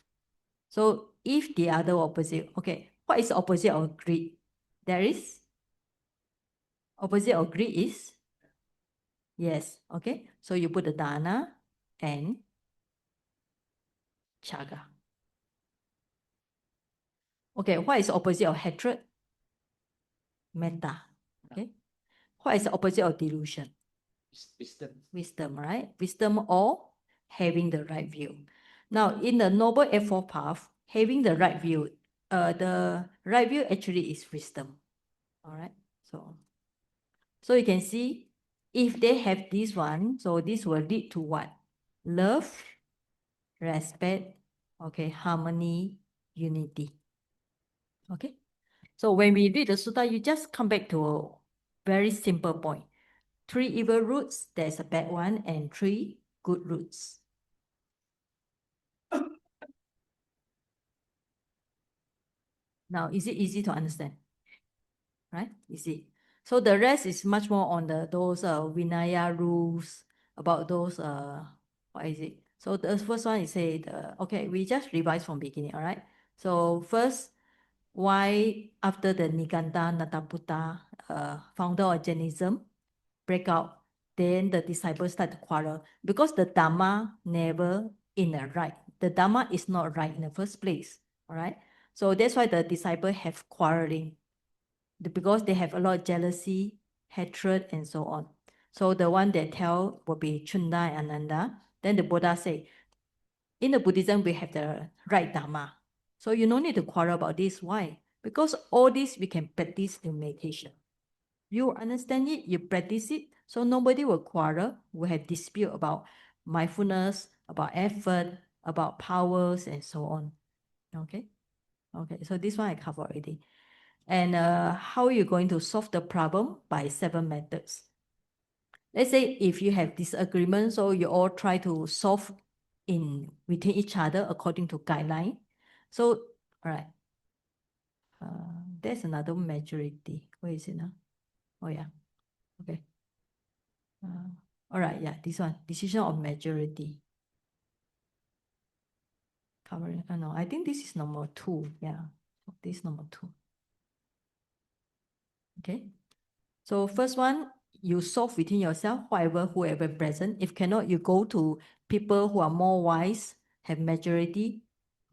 So if the other opposite, okay, what is the opposite of greed? There is opposite of greed is, yes, okay. So you put the dana and chaga. Okay, what is the opposite of hatred? Metta. Okay. What is the opposite of delusion? Wisdom. Wisdom, right? Wisdom or having the right view. Now, in the Noble Eightfold Path, having the right view actually is wisdom. All right. So you can see if they have this one, so this will lead to what? Love, respect, okay, harmony, unity. Okay. So when we read the sutta, you just come back to a very simple point. 3 evil roots, there's a bad one, and 3 good roots. Now, is it easy to understand? Right? Easy. So the rest is much more on those Vinaya rules, about those, what is it? So the first one is say, okay, we just revise from beginning, all right? So first, why after the Nigaṇṭha Nātaputta, founder of Jainism, break out, then the disciples start to quarrel because the Dhamma never in the right. The Dhamma is not right in the first place, all right? So that's why the disciples have quarreling because they have a lot of jealousy, hatred, and so on. So the one that tell will be Chunda and Ānanda. Then the Buddha say, in the Buddhism, we have the right Dhamma. So you don't need to quarrel about this. Why? Because all this we can practice in meditation. You understand it, you practice it, so nobody will quarrel, will have dispute about mindfulness, about effort, about powers, and so on. Okay? Okay, so this one I cover already. And how are you going to solve the problem? By 7 methods. Let's say if you have disagreement, so you all try to solve within each other according to guideline. So, all right. There's another majority. Where is it now? Oh, yeah. Okay. All right, yeah, this one, decision of majority. Covering, no, I think this is number 2. Yeah, this is number 2. Okay. So first one, you solve within yourself, whoever present. If cannot, you go to people who are more wise, have majority.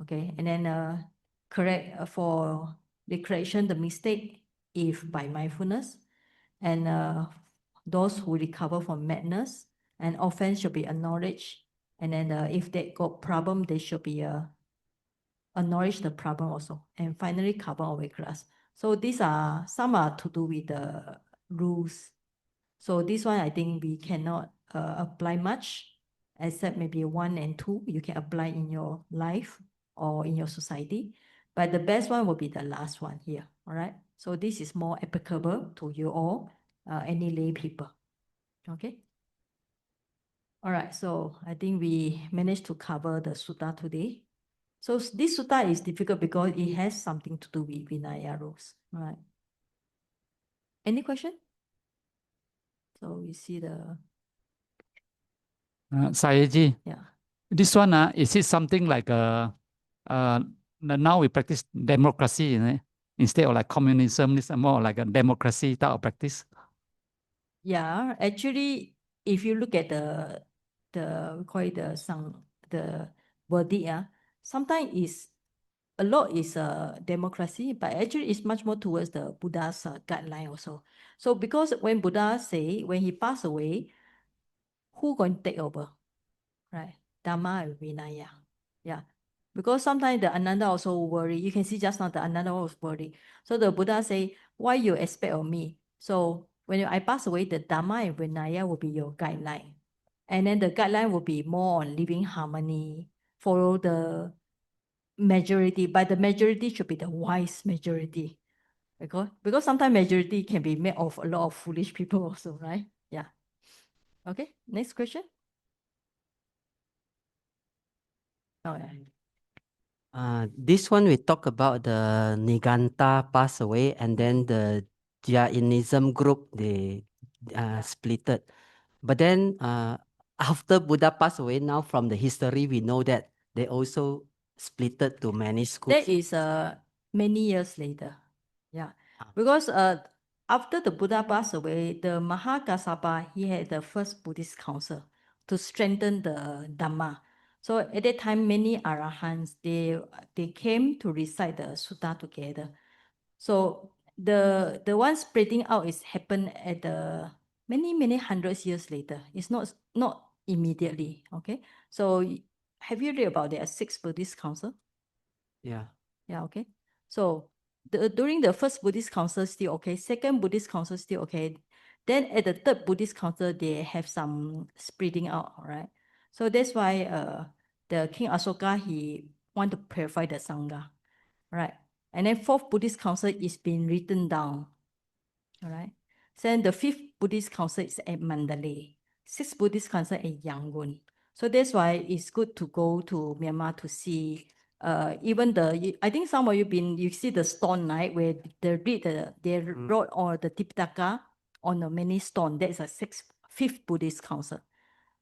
Okay, and then correct for the correction, the mistake, if by mindfulness, and those who recover from madness, and offense should be acknowledged. And then if they got problem, they should be acknowledge the problem also. And finally, cover away class. So these are, some are to do with the rules. So this one, I think we cannot apply much, except maybe 1 and 2, you can apply in your life or in your society. But the best one will be the last one here, all right? So this is more applicable to you all, any lay people, okay? All right, so I think we managed to cover the sutta today. So this sutta is difficult because it has something to do with Vinaya rules, all right? Any question? So we see the... Sayeji, yeah. this one, is it something like now we practice democracy, instead of like communism, it's more like a democracy type of practice? Yeah, actually, if you look at we call it the verdict, sometimes is a lot is democracy, but actually it's much more towards the Buddha's guideline also. So because when Buddha say, when he passed away, who going to take over? Right? Dhamma and Vinaya. Yeah. Because sometimes the Ānanda also worry. You can see just now the Ānanda was worried. So the Buddha say, why you expect of me? So when I pass away, the Dhamma and Vinaya will be your guideline. And then the guideline will be more on living harmony, follow the majority, but the majority should be the wise majority. Because sometimes majority can be made of a lot of foolish people also, right? Yeah. Okay, next question. Oh, yeah. This one we talk about the Nigaṇṭha passed away, and then the Jainism group they splitted. But then after Buddha passed away, now from the history we know that they also splitted to many schools. That is many years later. Yeah. Because after the Buddha passed away, the Mahakassapa, he had the first Buddhist council to strengthen the Dhamma. So at that time, many arahants, they came to recite the sutta together. So the one spreading out is happened at the many hundreds years later. It's not immediately. Okay. So have you read about the sixth Buddhist council? Yeah. Yeah, okay. So during the first Buddhist council, still okay. Second Buddhist council, still okay. Then at the third Buddhist council, they have some spreading out, right? So that's why the King Asoka, he want to purify the Sangha, right? And then fourth Buddhist council is being written down, all right? Then the fifth Buddhist council is at Mandalay. Sixth Buddhist council at Yangon. So that's why it's good to go to Myanmar to see even I think some of you see the stone, right, where they wrote all the Tipitaka on the many stone. That is a fifth Buddhist council.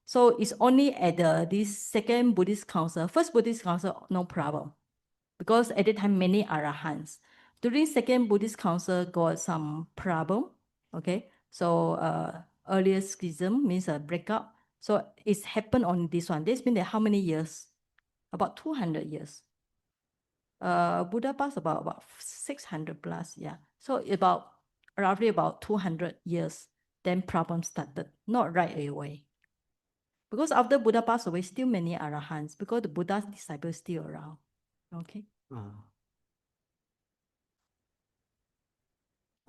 So it's only at this second Buddhist council. First Buddhist council, no problem, because at that time many arahants. During second Buddhist council got some problem. Okay, so earlier schism means a breakup. So it's happened on this one. This means that how many years? About 200 years. Buddha passed about 600 plus, yeah. So roughly about 200 years, then problem started, not right away. Because after Buddha passed away, still many arahants, because the Buddha's disciples still around. Okay.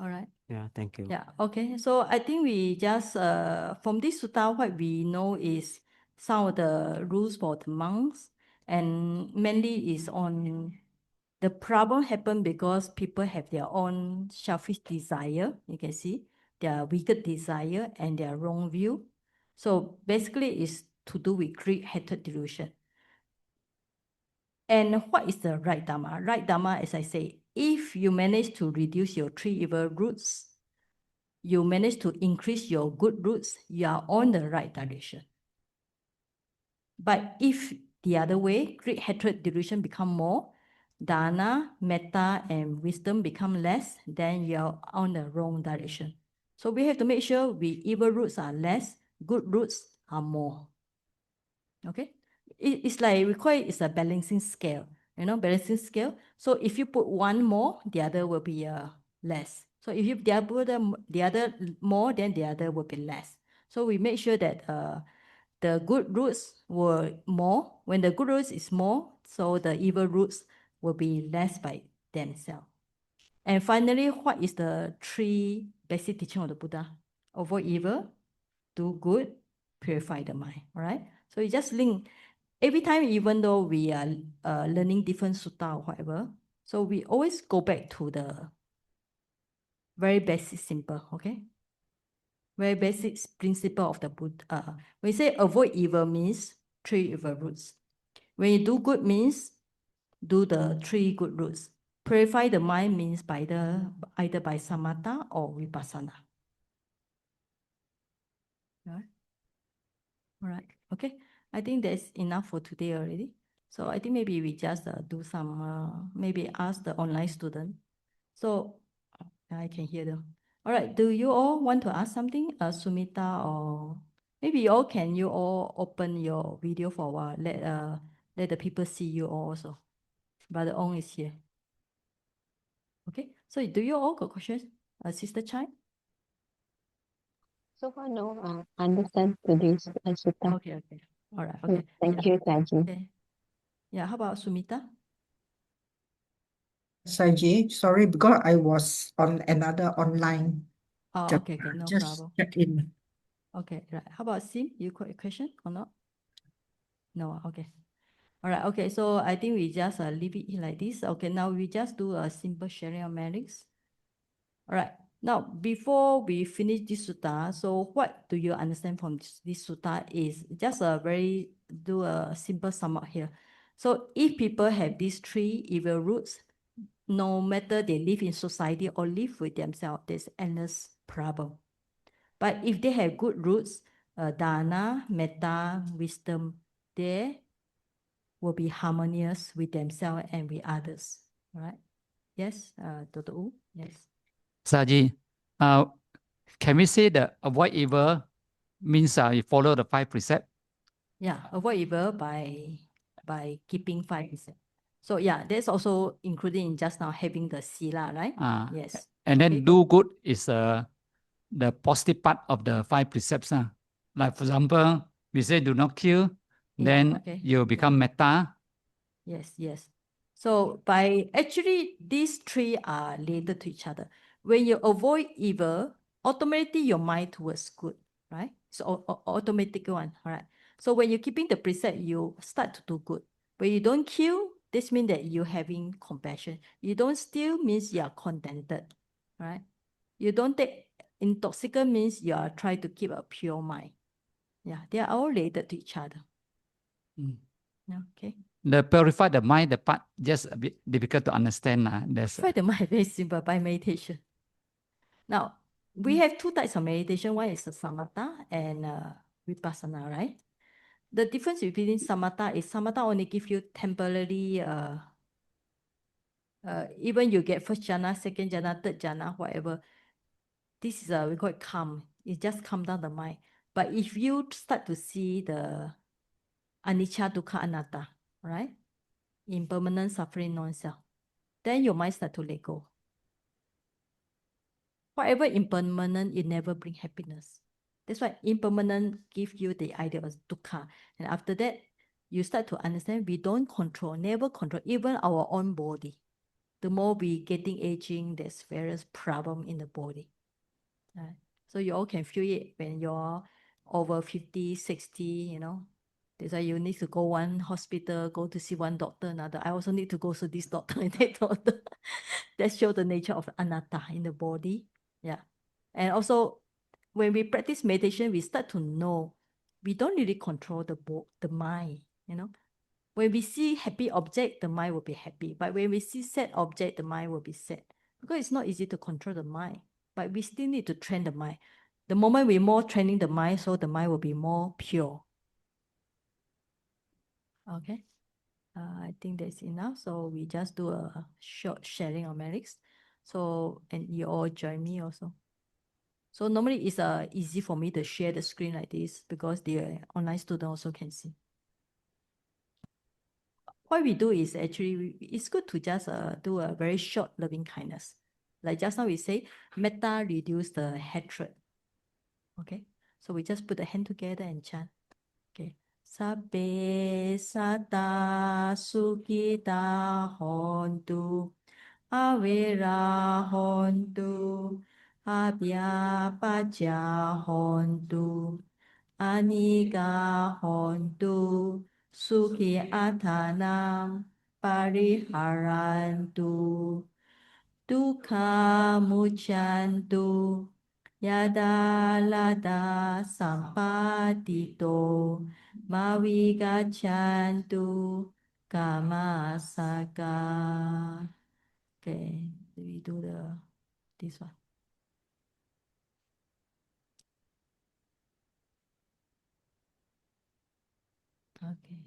All right. Yeah, thank you. Yeah, okay. So I think we just, from this sutta, what we know is some of the rules for the monks, and mainly is on the problem happen because people have their own selfish desire. You can see their wicked desire and their wrong view. So basically it's to do with greed, hatred, delusion. And what is the right Dhamma? Right Dhamma, as I say, if you manage to reduce your three evil roots, you manage to increase your good roots, you are on the right direction. But if the other way, greed, hatred, delusion become more, dana, metta, and wisdom become less, then you are on the wrong direction. So we have to make sure evil roots are less, good roots are more. Okay? It's like we call it's a balancing scale, balancing scale. So if you put one more, the other will be less. So if you put the other more, then the other will be less. So we make sure that the good roots were more. When the good roots is more, so the evil roots will be less by themselves. And finally, what is the three basic teaching of the Buddha? Avoid evil, do good, purify the mind. All right. So you just link every time, even though we are learning different sutta or whatever. So we always go back to the very basic, simple. Okay. Very basic principle of the Buddha. When you say avoid evil means three evil roots. When you do good means do the three good roots. Purify the mind means either by samatha or vipassana. All right. Okay. I think that's enough for today already. So I think maybe we just do some, maybe ask the online student. So I can hear them. All right. Do you all want to ask something, Sumita, or maybe you all open your video for a while. Let the people see you all also. Brother Ong is here. Okay. So do you all got questions, Sister Chai? So far, no, understand today's sutta. Okay. All right. Okay. Thank you, Taji. Okay. Yeah. How about Sumita? Saji, sorry, because I was on another online. Oh, okay, no Just problem. check in. Okay, right. How about Sim? You got a question or not? No, okay. All right, okay. So I think we just leave it like this. Okay, now we just do a simple sharing of merits. All right. Now, before we finish this sutta, so what do you understand from this sutta is just do a simple sum up here. So if people have these three evil roots, no matter they live in society or live with themselves, there's endless problem. But if they have good roots, dana, metta, wisdom, they will be harmonious with themselves and with others. Right? Yes, Dr. Wu? Yes. Saji, can we say that avoid evil means you follow the 5 precepts? Yeah, avoid evil by keeping 5 precepts. So yeah, that's also included in just now having the sila, right? Yes. And then Okay, do good is the positive part of the 5 precepts. Like for example, we say do not kill, then okay. you become metta. Yes, yes. So by actually these three are related to each other. When you avoid evil, automatically your mind towards good, right? So automatic one, right? So when you're keeping the precept, you start to do good. When you don't kill, this means that you're having compassion. You don't steal means you are contented, right? You don't take intoxicant means you are trying to keep a pure mind. Yeah, they are all related to each other. Okay. The purify the mind, the part just a bit difficult to understand. Purify the mind very simple by meditation. Now, we have 2 types of meditation. One is the samatha and vipassana, right? The difference between samatha is samatha only give you temporary, even you get first jhana, second jhana, third jhana, whatever. This is we call it calm. It just calm down the mind. But if you start to see the anicca, dukkha, anatta, right? Impermanent, suffering, non-self, then your mind start to let go. Whatever impermanent, it never bring happiness. That's why impermanent give you the idea of dukkha. And after that, you start to understand we don't control, never control, even our own body. The more we getting aging, there's various problem in the body. Right? So you all can feel it when you're over 50, 60, you know. That's why you need to go one hospital, go to see one doctor, another. I also need to go to this doctor and that doctor. That shows the nature of anatta in the body. Yeah. And also, when we practice meditation, we start to know we don't really control the mind, you know. When we see happy object, the mind will be happy. But when we see sad object, the mind will be sad. Because it's not easy to control the mind. But we still need to train the mind. The moment we're more training the mind, so the mind will be more pure. Okay. I think that's enough. So we just do a short sharing of relics. So, and you all join me also. So normally it's easy for me to share the screen like this because the online student also can see. What we do is actually, it's good to just do a very short loving kindness. Like just now we say, metta reduce the hatred. Okay, so we just put the hand together and chant. Okay. Sabbe satta sukhita hontu, avera hontu, abhyapacha hontu, anika hontu, sukhi athanam pariharantu, dukkha muchantu, yada lada sampatito, mavigachantu kamasaka. Okay, we do this one. Okay.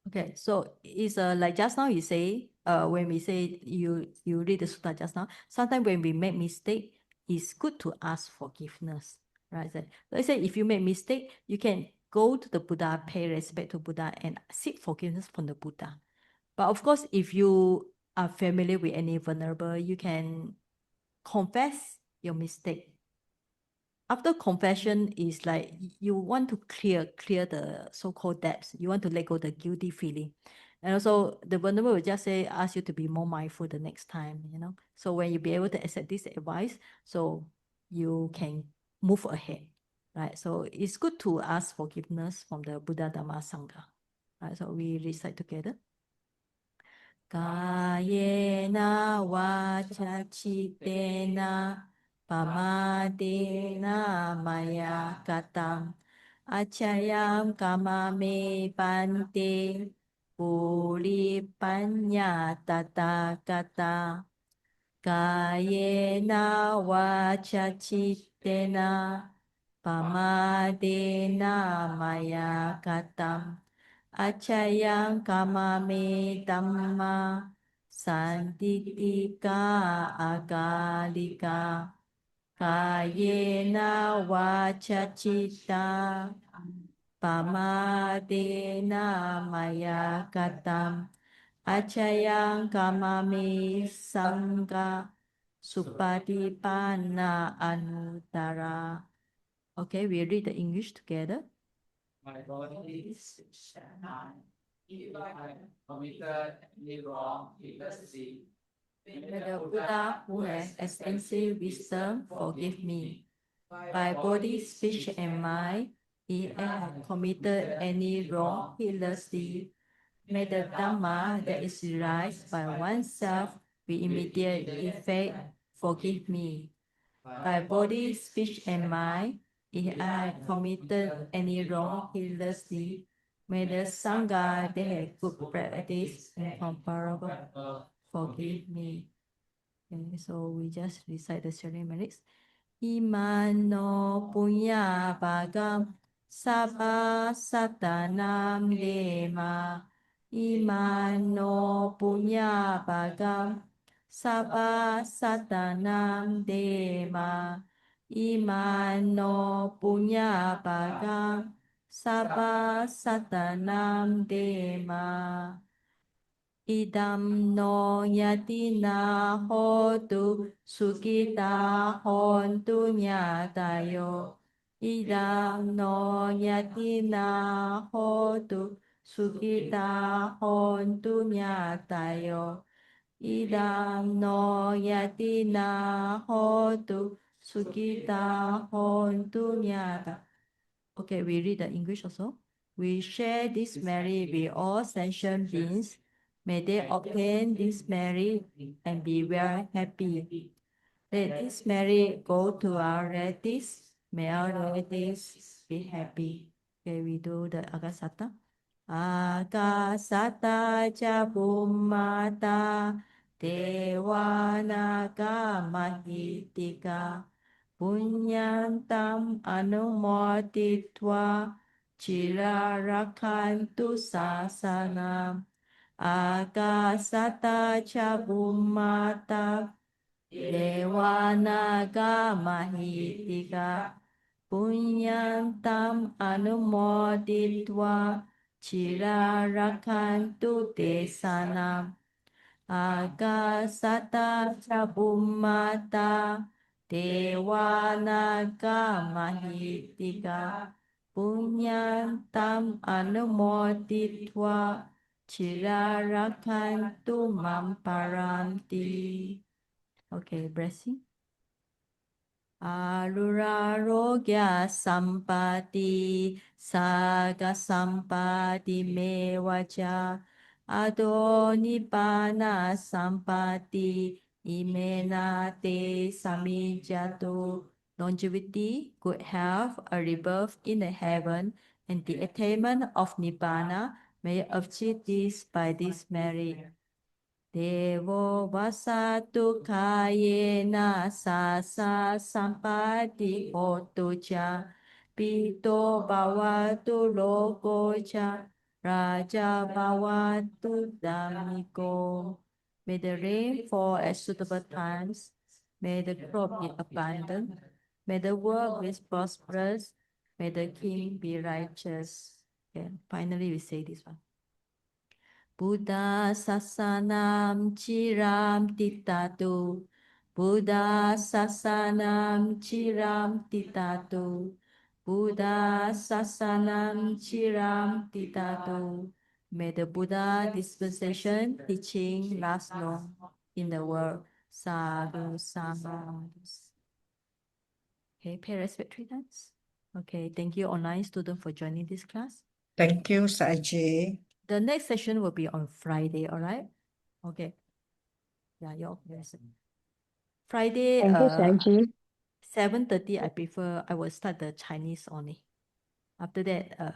Okay, so it's like just now you say, when we say you read the sutta just now, sometimes when we make mistake, it's good to ask forgiveness, right? So let's say if you make mistake, you can go to the Buddha, pay respect to Buddha, and seek forgiveness from the Buddha. But of course, if you are familiar with any vulnerable, you can confess your mistake. After confession is like you want to clear the so-called debts. You want to let go the guilty feeling. And also the vulnerable will just say, ask you to be more mindful the next time, you know. So when you be able to accept this advice, so you can move ahead, right? So it's good to ask forgiveness from the Buddha, Dhamma, Sangha, right? So we recite together. Kayena vacha chittena pamadena maya katam Acayam kamame pante puri panya tata kata kayena vacha chittena pamadena maya katam acayam kamame dhamma santitika agalika kayena vacha chitta pamadena maya katam acayang kamame sangha supatipanna anuttara. Okay, we read the English together. My body is not. If I have committed any wrong, heedlessly, May the Buddha who has extensive wisdom forgive me. By body, speech, and mind, if I have committed any wrong heedlessly, may the Dhamma that is realized by oneself with immediate effect forgive me. By body, speech, and mind, if I have committed any wrong heedlessly, may the Sangha that has good practice incomparable forgive me. Okay, so we just recite the sharing lyrics. Imano punya bagam sabha satanam dema. Imano punya bagam sabha satanam dema. Imano punya bagam sabha satanam dema. Idam no yatina hotu sukita hontu nyatayo. Idam no yatina hotu sukita hontu nyatayo. Idam no yatina hotu sukita hontu nyatayo. Okay, we read the English also. We share this merit with all sentient beings. May they obtain this merit and be very happy. Let this merit go to our relatives. May our relatives be happy. Okay, we do the Agasata. Agasata ca bummata devanaga mahitika punyantam anumoditva chirarakantu sasanam. Agasata ca bummata devanaga mahitika punyantam anumoditva chirarakantu desanam. Agasata ca bummata devanaga mahitika punyantam anumoditva chirarakantu mamparanti. Okay, blessing. Arurarogya sampati saga sampati mevacha adonipana sampati imena te samijato. Longevity, good health, a rebirth in the heaven, and the attainment of nibbana may achieve this by this merit. Devo vasatu kayena sasa sampati hotu cha pito bhavatu loko cha raja bhavatu dhammiko. May the rain fall at suitable times. May the crop be abundant. May the world be prosperous. May the king be righteous. Okay, finally we say this one. Buddha sasanam chiram titatu. Buddha sasanam chiram titatu. Buddha sasanam chiram titatu. May the Buddha dispensation teaching last long in the world. Sadhu, sadhu. Okay, pay respect 3 times. Okay, thank you online student for joining this class. Thank you, Saji. The next session will be on Friday, all right? Okay. Yeah, you're yes. Friday, Thank you, Saji. 7:30, I will start the Chinese only. After that,